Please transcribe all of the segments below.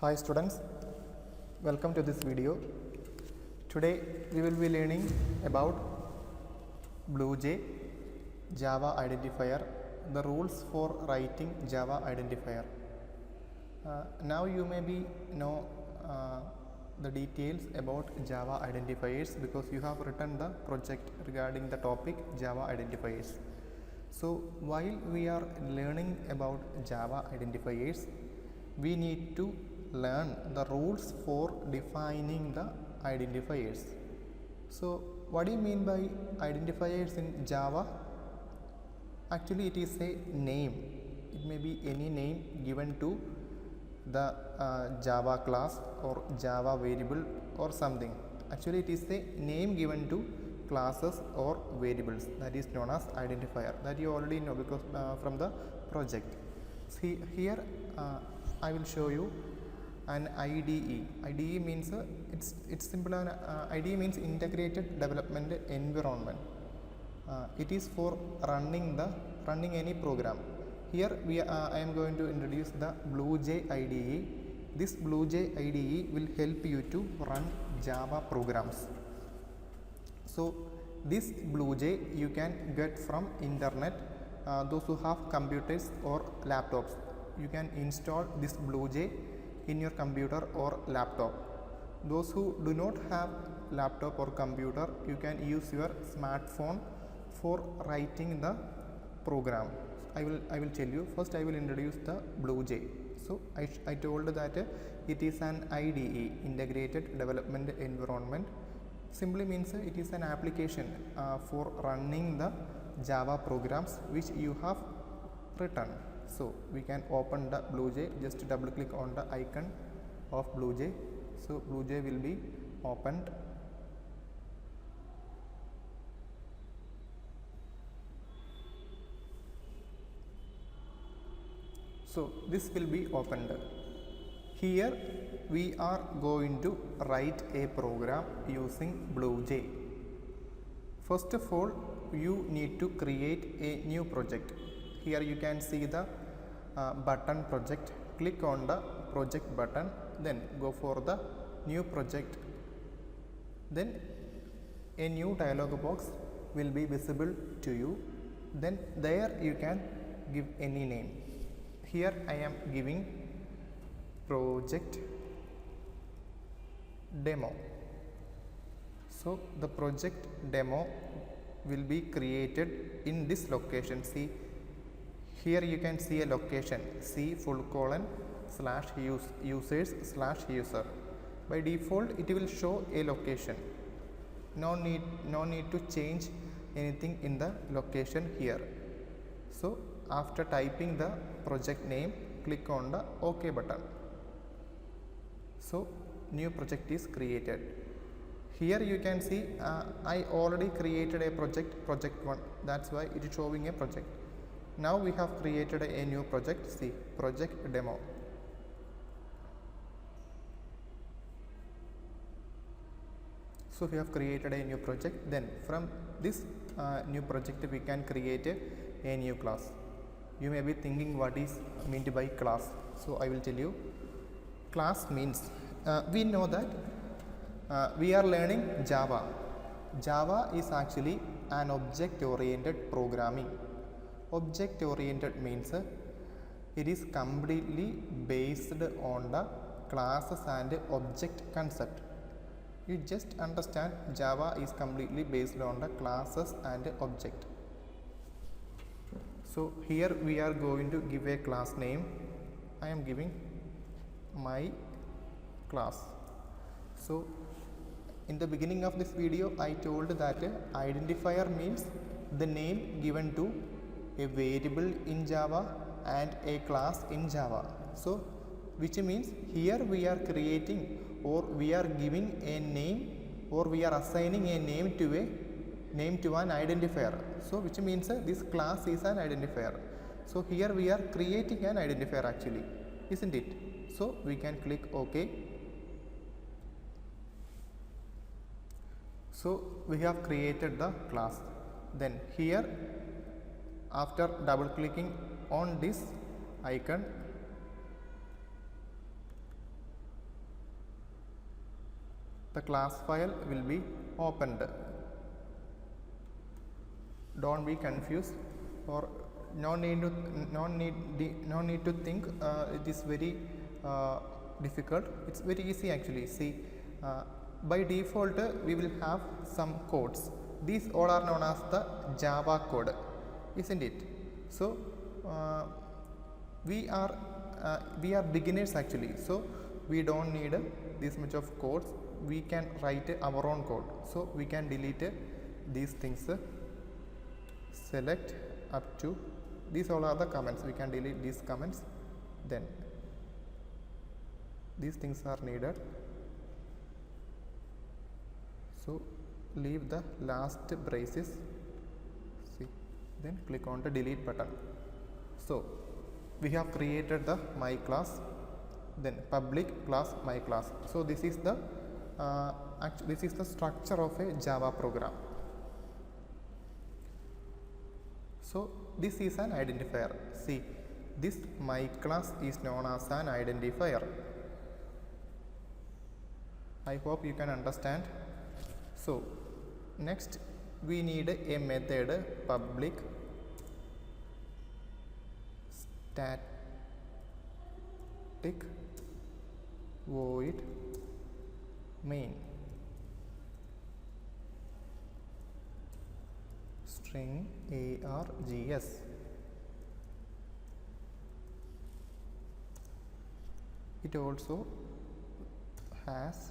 Hi students, welcome to this video. Today we will be learning about BlueJ Java identifier, the rules for writing Java identifier. Now you may be know the details about Java identifiers because you have written the project regarding the topic Java identifiers. So while we are learning about Java identifiers, we need to learn the rules for defining the identifiers. So what do you mean by identifiers in Java? Actually it is a name. It may be any name given to the Java class or Java variable or something. Actually it is a name given to classes or variables, that is known as identifier, that you already know because from the project. See here I will show you an IDE. IDE means it's simple. IDE means integrated development environment. It is for running any program. Here I am going to introduce the BlueJ IDE. This BlueJ IDE will help you to run Java programs. So this BlueJ you can get from internet. Those who have computers or laptops, you can install this BlueJ in your computer or laptop. Those who do not have laptop or computer, you can use your smartphone for writing the program. I will tell you. First I will introduce the BlueJ. So I told that it is an IDE, integrated development environment. Simply means it is an application for running the Java programs which you have written. So we can open the BlueJ, just double click on the icon of BlueJ. So BlueJ will be opened. So this will be opened. Here we are going to write a program using BlueJ. First of all, you need to create a new project. Here you can see the button project. Click on the project button, then go for the new project. Then a new dialog box will be visible to you. Then there you can give any name. Here I am giving project demo. So the project demo will be created in this location. See, here you can see a location, C:/users/user. By default it will show a location. No need to change anything in the location here. So after typing the project name, click on the OK button. So new project is created. Here you can see I already created a project 1. That's why it is showing a project. Now we have created a new project. See, project demo. So we have created a new project. Then from this new project we can create a new class. You may be thinking what is meant by class. So I will tell you. Class means we know that we are learning Java. Java is actually an object-oriented programming. Object-oriented means it is completely based on the classes and object concept. You just understand Java is completely based on the classes and object. So here we are going to give a class name. I am giving my class. So in the beginning of this video I told that identifier means the name given to a variable in Java and a class in Java. So which means here we are creating or we are giving a name or we are assigning a name to an identifier. So which means this class is an identifier. So here we are creating an identifier actually, isn't it? So we can click OK. So we have created the class. Then here after double clicking on this icon, the class file will be opened. Don't be confused, or no need to think it is very difficult. It's very easy actually. See, by default we will have some codes. These all are known as the Java code, isn't it? So we are beginners actually, so we don't need this much of codes. We can write our own code, so we can delete these things. Select up to these all are the comments. We can delete these comments. Then these things are needed, so leave the last braces. See, then click on the delete button. So we have created the my class, then public class my class. So this is the this is the structure of a Java program. So this is an identifier. See, this my class is known as an identifier. I hope you can understand. So next we need a method public static void main string args. It also has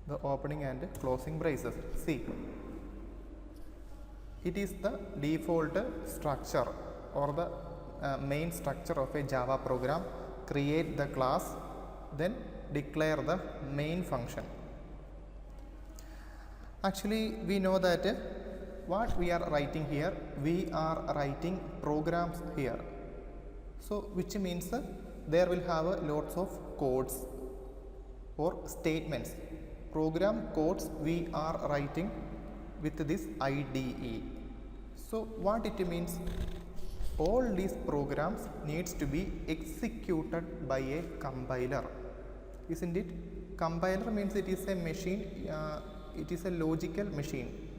the opening and closing braces. See, it is the default structure or the main structure of a Java program. Create the class, then declare the main function. Actually, we know that what we are writing here, we are writing programs here. So which means there will have lots of codes or statements. Program codes we are writing with this IDE. So what it means, all these programs needs to be executed by a compiler, isn't it? Compiler means it is a machine, it is a logical machine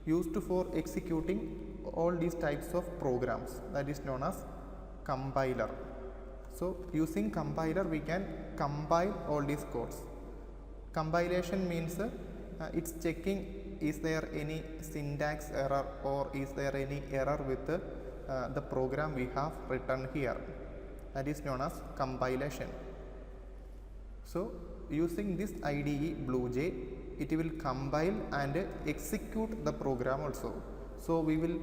used for executing all these types of programs, that is known as compiler. So using compiler we can compile all these codes. Compilation means it's checking is there any syntax error or is there any error with the program we have written here. That is known as compilation. So using this IDE BlueJ, it will compile and execute the program also. So we will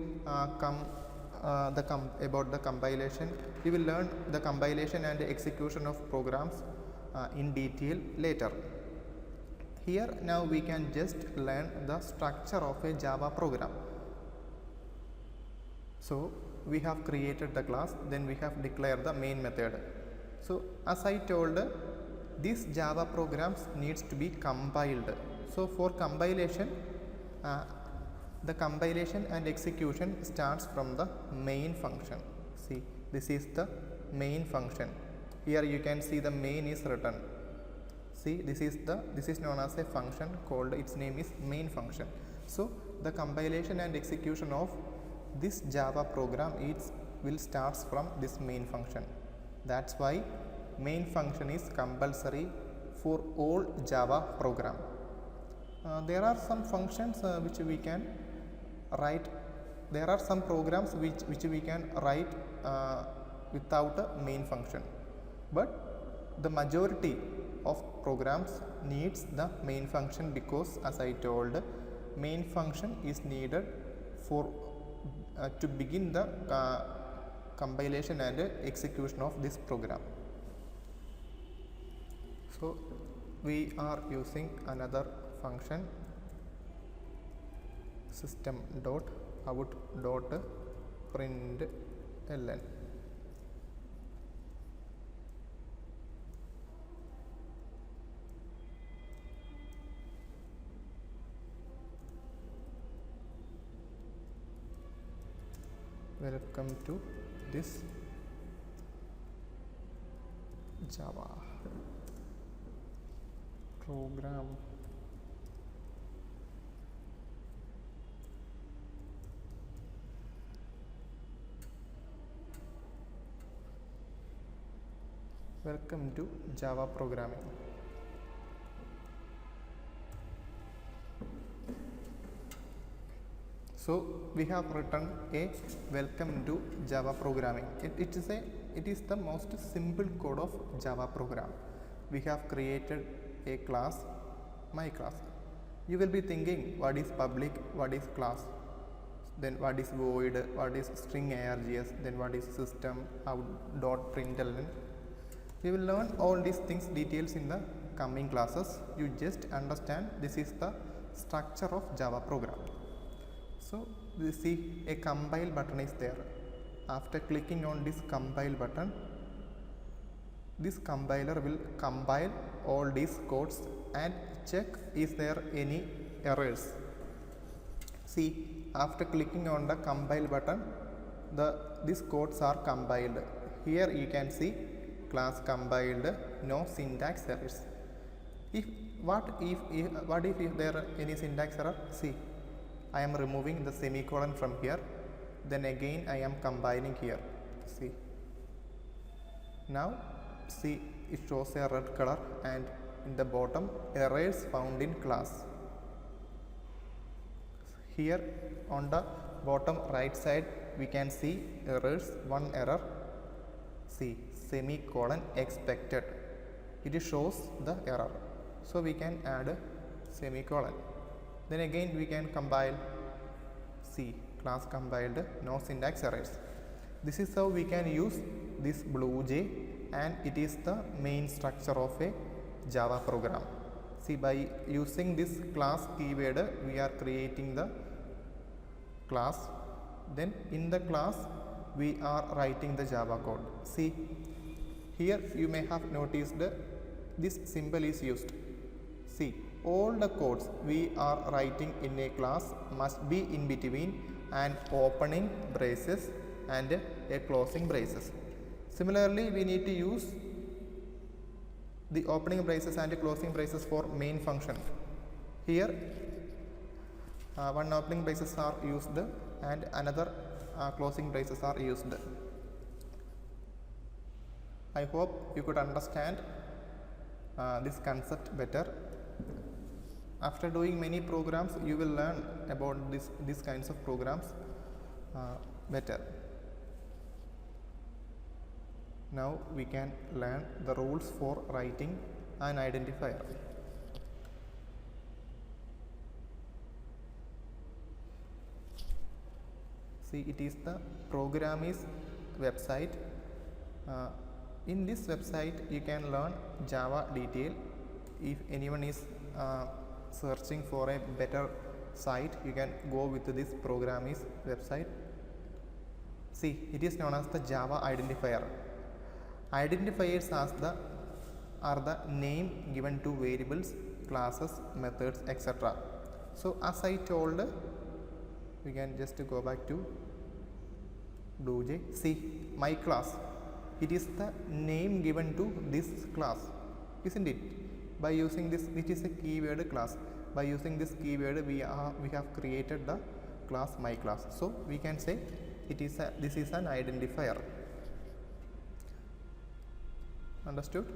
about the compilation. We will learn the compilation and execution of programs in detail later. Here now we can just learn the structure of a Java program. So we have created the class, then we have declared the main method. So as I told, this Java programs needs to be compiled. So for compilation, the compilation and execution starts from the main function. See, this is the main function. Here you can see the main is written. See, this is known as a function called, its name is main function. So the compilation and execution of this Java program will starts from this main function. That's why main function is compulsory for all Java program. There are some functions which we can write. There are some programs which we can write without a main function, but the majority of programs needs the main function, because as I told, main function is needed for to begin the compilation and execution of this program. So we are using another function, system.out.println. Welcome to this Java. program. Welcome to Java programming. So we have written a welcome to Java programming. It is the most simple code of Java program. We have created a class, my class. You will be thinking what is public, what is class, then what is void, what is string args, then what is system, out dot println. We will learn all these things details in the coming classes. You just understand this is the structure of Java program. So you see a compile button is there. After clicking on this compile button, this compiler will compile all these codes and check is there any errors. See, after clicking on the compile button, these codes are compiled. Here you can see class compiled, no syntax errors. What if there are any syntax error? See, I am removing the semicolon from here, then again I am compiling here. See, now see it shows a red color and in the bottom errors found in class. Here on the bottom right side we can see errors, one error. See, semicolon expected, it shows the error, so we can add a semicolon. Then again we can compile. See, class compiled, no syntax errors. This is how we can use this BlueJ, and it is the main structure of a Java program. See, by using this class keyword we are creating the class, then in the class we are writing the Java code. See, here you may have noticed this symbol is used. See, all the codes we are writing in a class must be in between an opening braces and a closing braces. Similarly, we need to use the opening braces and closing braces for main function. Here one opening braces are used and another closing braces are used. I hope you could understand this concept better. After doing many programs, you will learn about these kinds of programs better. Now we can learn the rules for writing an identifier. See, it is the Programmist website. In this website you can learn Java detail. If anyone is searching for a better site, you can go with this Programmist website. See, it is known as the Java identifier. Identifiers are the name given to variables, classes, methods, etc. So as I told, we can just go back to BlueJ. See, my class, it is the name given to this class, isn't it? By using this, it is a keyword class. By using this keyword, we have created the class my class. So we can say this is an identifier. Understood?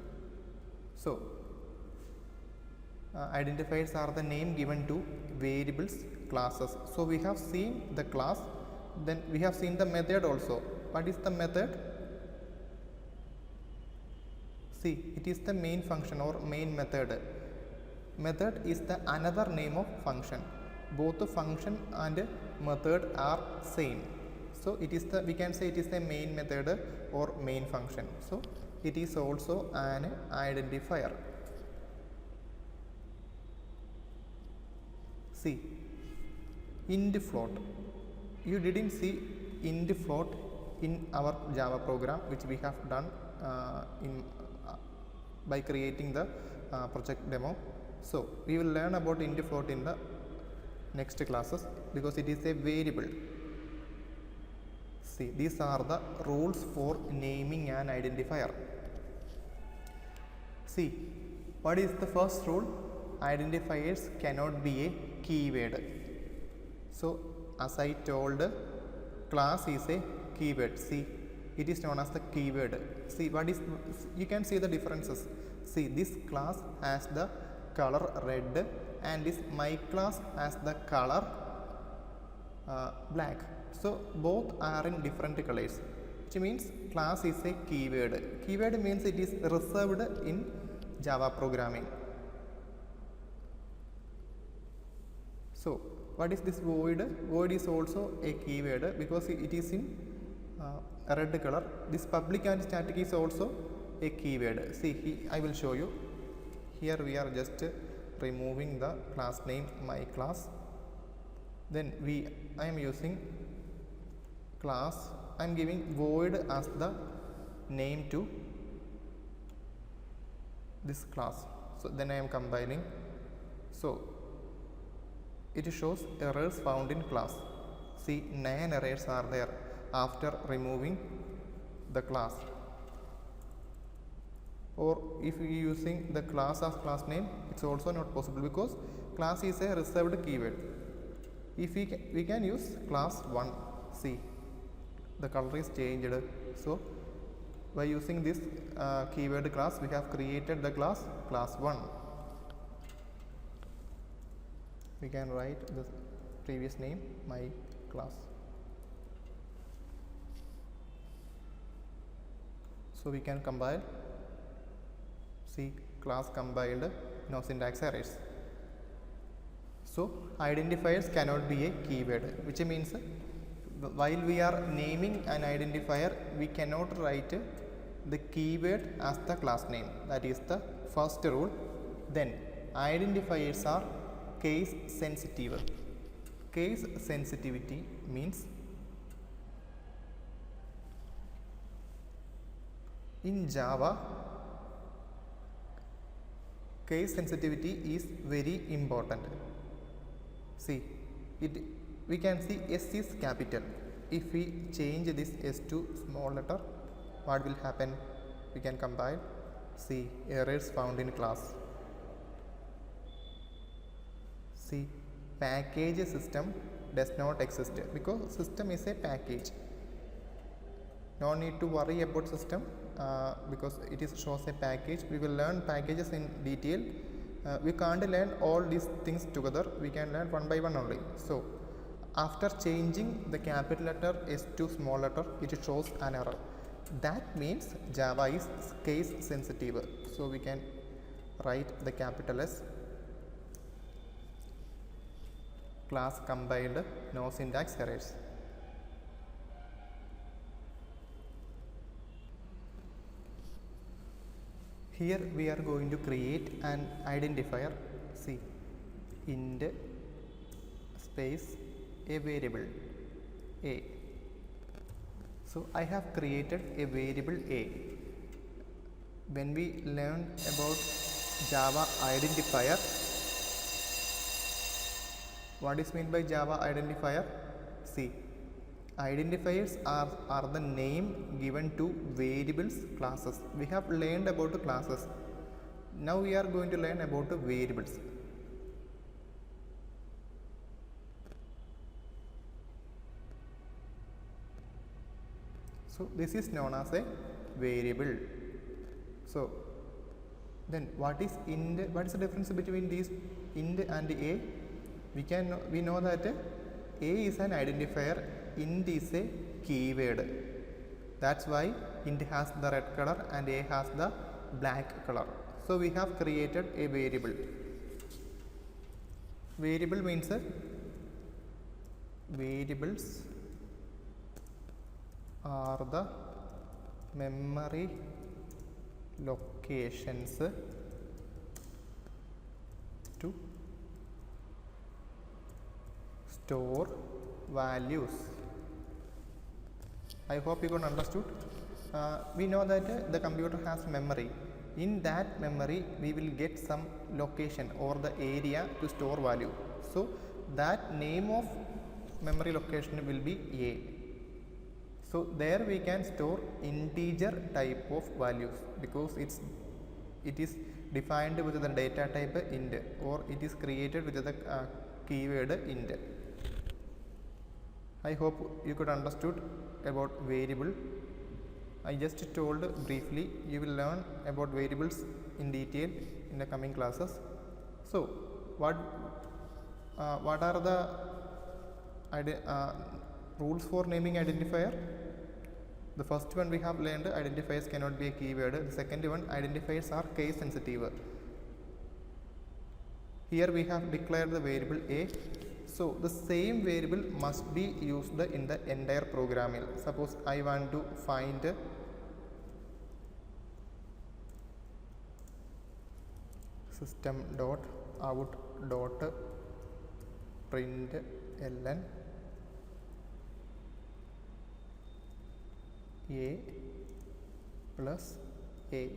So identifiers are the name given to variables, classes. So we have seen the class, then we have seen the method also. What is the method? See, it is the main function or main method. Method is the another name of function. Both the function and method are same. So it is we can say it is the main method or main function. So it is also an identifier. See, int float. You didn't see int float in our Java program which we have done by creating the project demo. So we will learn about int float in the next classes because it is a variable. See, these are the rules for naming an identifier. See, what is the first rule? identifiers cannot be a keyword. So as I told, class is a keyword. See, it is known as the keyword. See, what is, you can see the differences. See, this class has the color red and this my class has the color black. So both are in different colors, which means class is a keyword. Keyword means it is reserved in Java programming. So what is this void? Void is also a keyword because it is in red color. This public and static is also a keyword. See, I will show you. Here we are just removing the class name my class. Then I am using class. I am giving void as the name to this class. So then I am compiling. So it shows errors found in class. See, 9 errors are there after removing the class. Or if you are using the class as class name, it's also not possible because class is a reserved keyword. If we can use class 1. See, the color is changed. So by using this keyword class, we have created the class 1. We can write the previous name my class. So we can compile. See, class compiled, no syntax errors. So identifiers cannot be a keyword, which means while we are naming an identifier, we cannot write the keyword as the class name. That is the first rule. Then identifiers are case sensitive. Case sensitivity means in Java, case sensitivity is very important. See, we can see S is capital. If we change this S to small letter, what will happen? We can compile. See, errors found in class. See, package system does not exist because system is a package. No need to worry about system because it is shows a package. We will learn packages in detail. We can't learn all these things together. We can learn one by one only. So after changing the capital letter S to small letter, it shows an error. That means Java is case sensitive. So we can write the capital S. Class compiled, no syntax errors. Here we are going to create an identifier. See, int space a variable a. So I have created a variable a. When we learn about Java identifier, what is meant by Java identifier? See, identifiers are the name given to variables, classes. We have learned about the classes. Now we are going to learn about the variables. So this is known as a variable. So then what is int? What is the difference between these int and a? We know that a is an identifier, int is a keyword. That's why int has the red color and a has the black color. So we have created a variable. Variable means variables are the memory locations to store values. I hope you got understood. We know that the computer has memory. In that memory, we will get some location or the area to store value. So that name of memory location will be A. So there we can store integer type of values because it is defined with the data type int, or it is created with the keyword int. I hope you could understood about variable. I just told briefly. You will learn about variables in detail in the coming classes. So what are the rules for naming identifier? The first one we have learned, identifiers cannot be a keyword. The second one, identifiers are case sensitive. Here we have declared the variable a. So the same variable must be used in the entire program. Suppose I want to find system.out.println a plus a.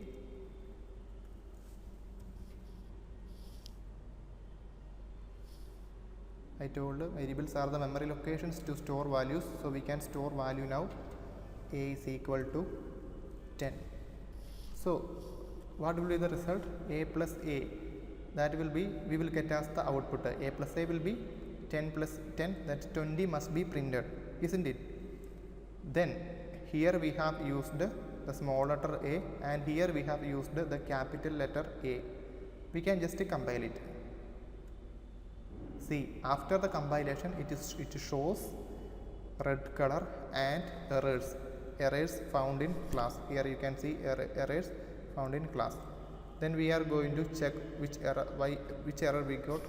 I told variables are the memory locations to store values, so we can store value now. A is equal to 10. So what will be the result? A plus a. That will be, we will get as the output. A plus a will be 10 plus 10, that's 20 must be printed, isn't it? Then here we have used the small letter a, and here we have used the capital letter A. We can just compile it. See, after the compilation it shows red color and errors found in class. Here you can see errors found in class. Then we are going to check which error we got.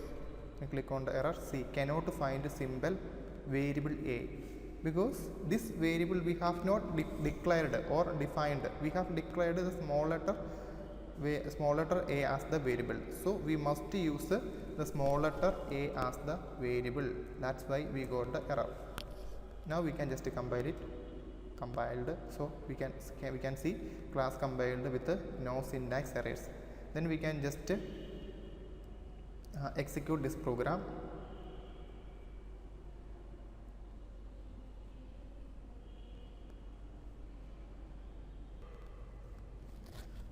Click on the error. See, cannot find symbol variable a, because this variable we have not declared or defined. We have declared the small letter a as the variable, so we must use the small letter a as the variable. That's why we got the error. Now we can just compile it. Compiled, so we can see class compiled with no syntax errors. Then we can just execute this program.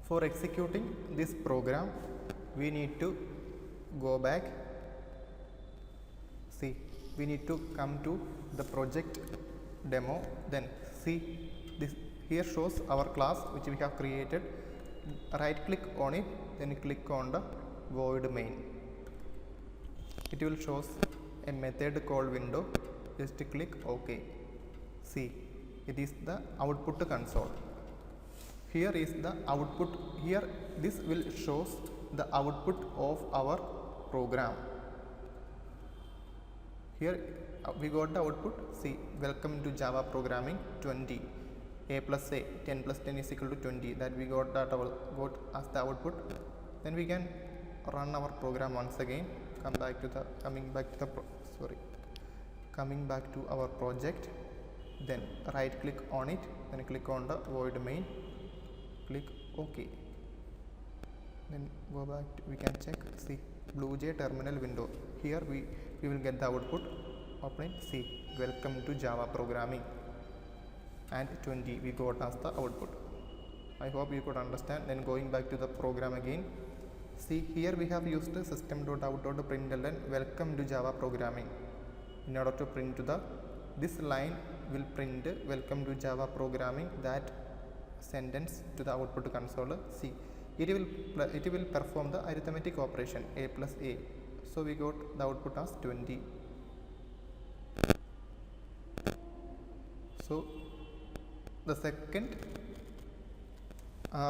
For executing this program, we need to go back. See, we need to come to the project demo. Then see, this here shows our class which we have created. Right click on it, then click on the void main. It will show a method call window. Just click OK. See, it is the output console. Here is the output. Here this will shows the output of our program. Here we got the output. See, welcome to Java programming 20. A plus a, 10 plus 10 is equal to 20. That we got as the output. Then we can run our program once again. Coming back to our project. Then right click on it. Then click on the void main. Click OK. Then go back. We can check. See, BlueJ terminal window. Here we will get the output. Open it. See, welcome to Java programming. And 20 we got as the output. I hope you could understand. Then going back to the program again. See, here we have used system.out.println welcome to Java programming. In order to print to this line will print welcome to Java programming, that sentence to the output console. See, it will perform the arithmetic operation a plus a. So we got the output as 20. So the second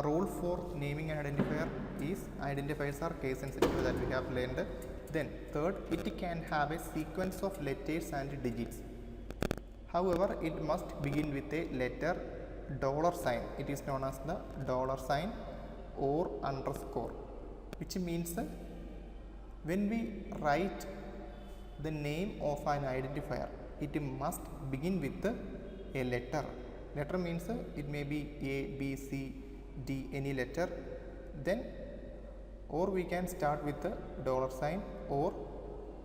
rule for naming an identifier is identifiers are case sensitive, that we have learned. Then third, it can have a sequence of letters and digits. However, it must begin with a letter $sign. It is known as the $sign or underscore, which means when we write the name of an identifier, it must begin with a letter. Letter means it may be A, B, C, D, any letter. Then or we can start with a $sign or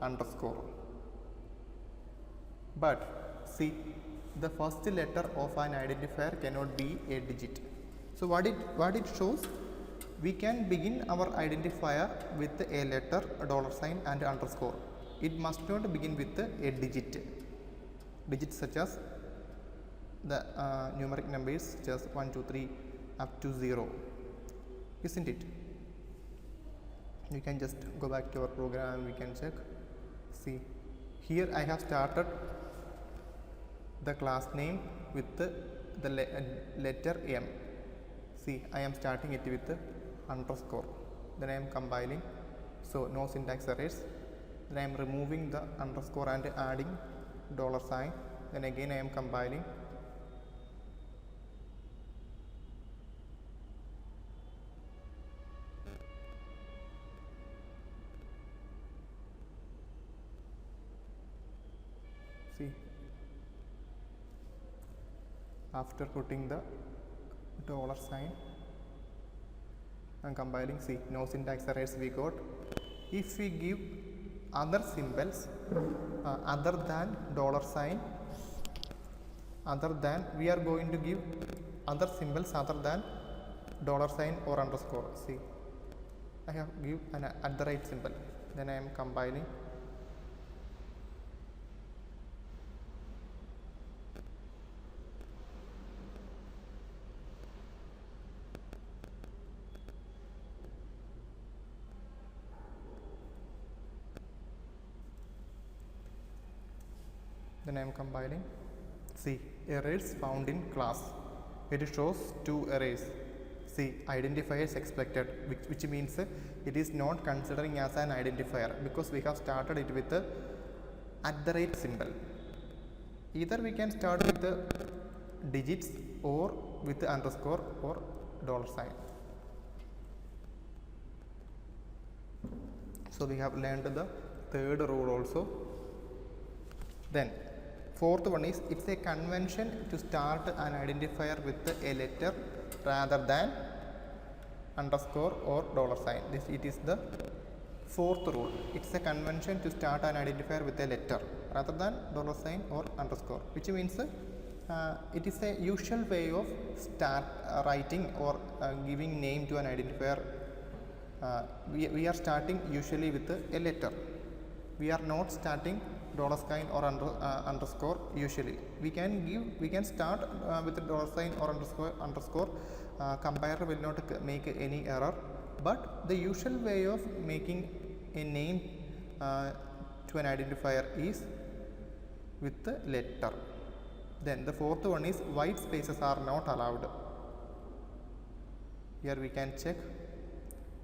underscore. But see, the first letter of an identifier cannot be a digit. So what it shows, we can begin our identifier with a letter, a dollar sign and underscore. It must not begin with a digit. Digits such as the numeric numbers such as 1, 2, 3 up to 0, isn't it? You can just go back to our program and we can check. See, here I have started the class name with the letter M. See, I am starting it with the underscore. Then I am compiling, so no syntax errors. Then I am removing the underscore and adding dollar sign. Then again I am compiling. See, after putting the dollar sign and compiling, see, no syntax errors we got. If we give other symbols other than dollar sign, we are going to give other symbols other than dollar sign or underscore. See, I have give an @ symbol. Then I am compiling. Then I am compiling. See, errors found in class. It shows 2 errors. See, identifiers expected, which means it is not considering as an identifier because we have started it with the @ symbol. Either we can start with the digits or with the underscore or dollar sign. So we have learned the third rule also. Then fourth one is, it's a convention to start an identifier with a letter rather than underscore or dollar sign. It is the fourth rule. It's a convention to start an identifier with a letter rather than dollar sign or underscore, which means it is a usual way of writing or giving name to an identifier. We are starting usually with a letter. We are not starting dollar sign or underscore usually. We can start with a dollar sign or underscore. Compiler will not make any error, but the usual way of making a name to an identifier is with the letter. Then the fourth one is, white spaces are not allowed. Here we can check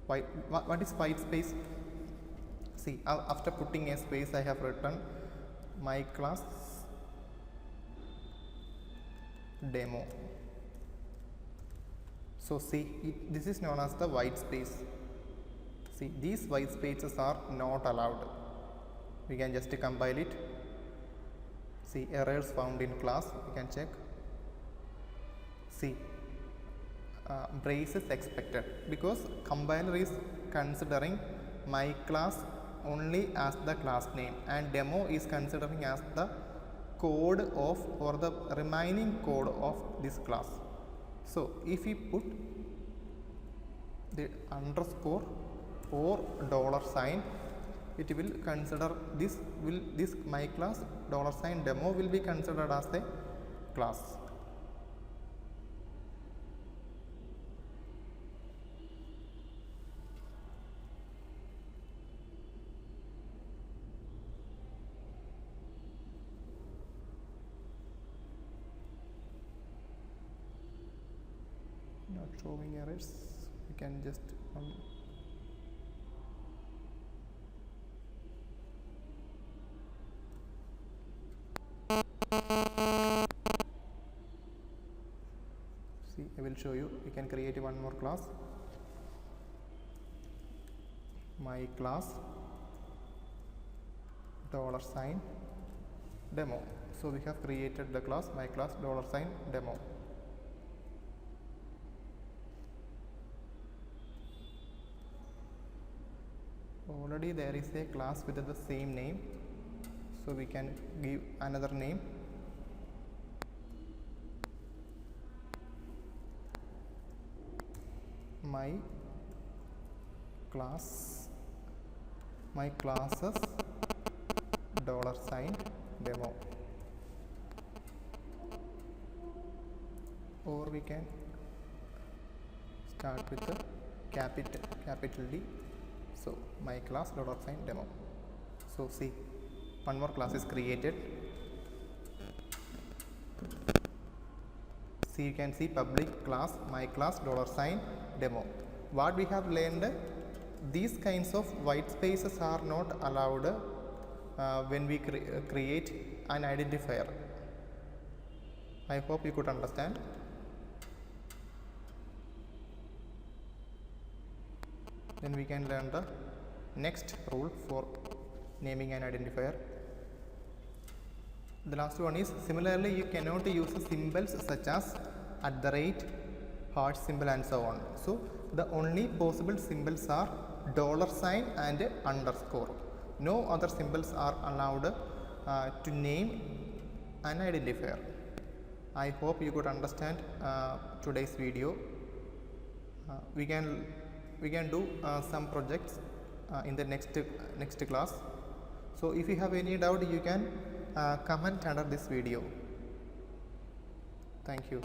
what is white space. See, after putting a space, I have written my class demo. So see, this is known as the white space. See, these white spaces are not allowed. We can just compile it. See, errors found in class, we can check. See, braces expected, because compiler is considering my class only as the class name and demo is considering as the code of or the remaining code of this class. So if we put the underscore or dollar sign, it will consider this my class dollar sign demo will be considered as a class. Not showing errors, we can just see, I will show you. We can create one more class, my class dollar sign demo. So we have created the class my class dollar sign demo. Already there is a class with the same name, so we can give another name. My class, my classes $demo, or we can start with the capital D. So my class $demo. So see, one more class is created. See, you can see public class my class $demo. What we have learned, these kinds of white spaces are not allowed when we create an identifier. I hope you could understand. Then we can learn the next rule for naming an identifier. The last one is, similarly you cannot use symbols such as @ heart symbol and so on. So the only possible symbols are $sign and underscore. No other symbols are allowed to name an identifier. I hope you could understand today's video. We can do some projects in the next class. So if you have any doubt, you can comment under this video. Thank you.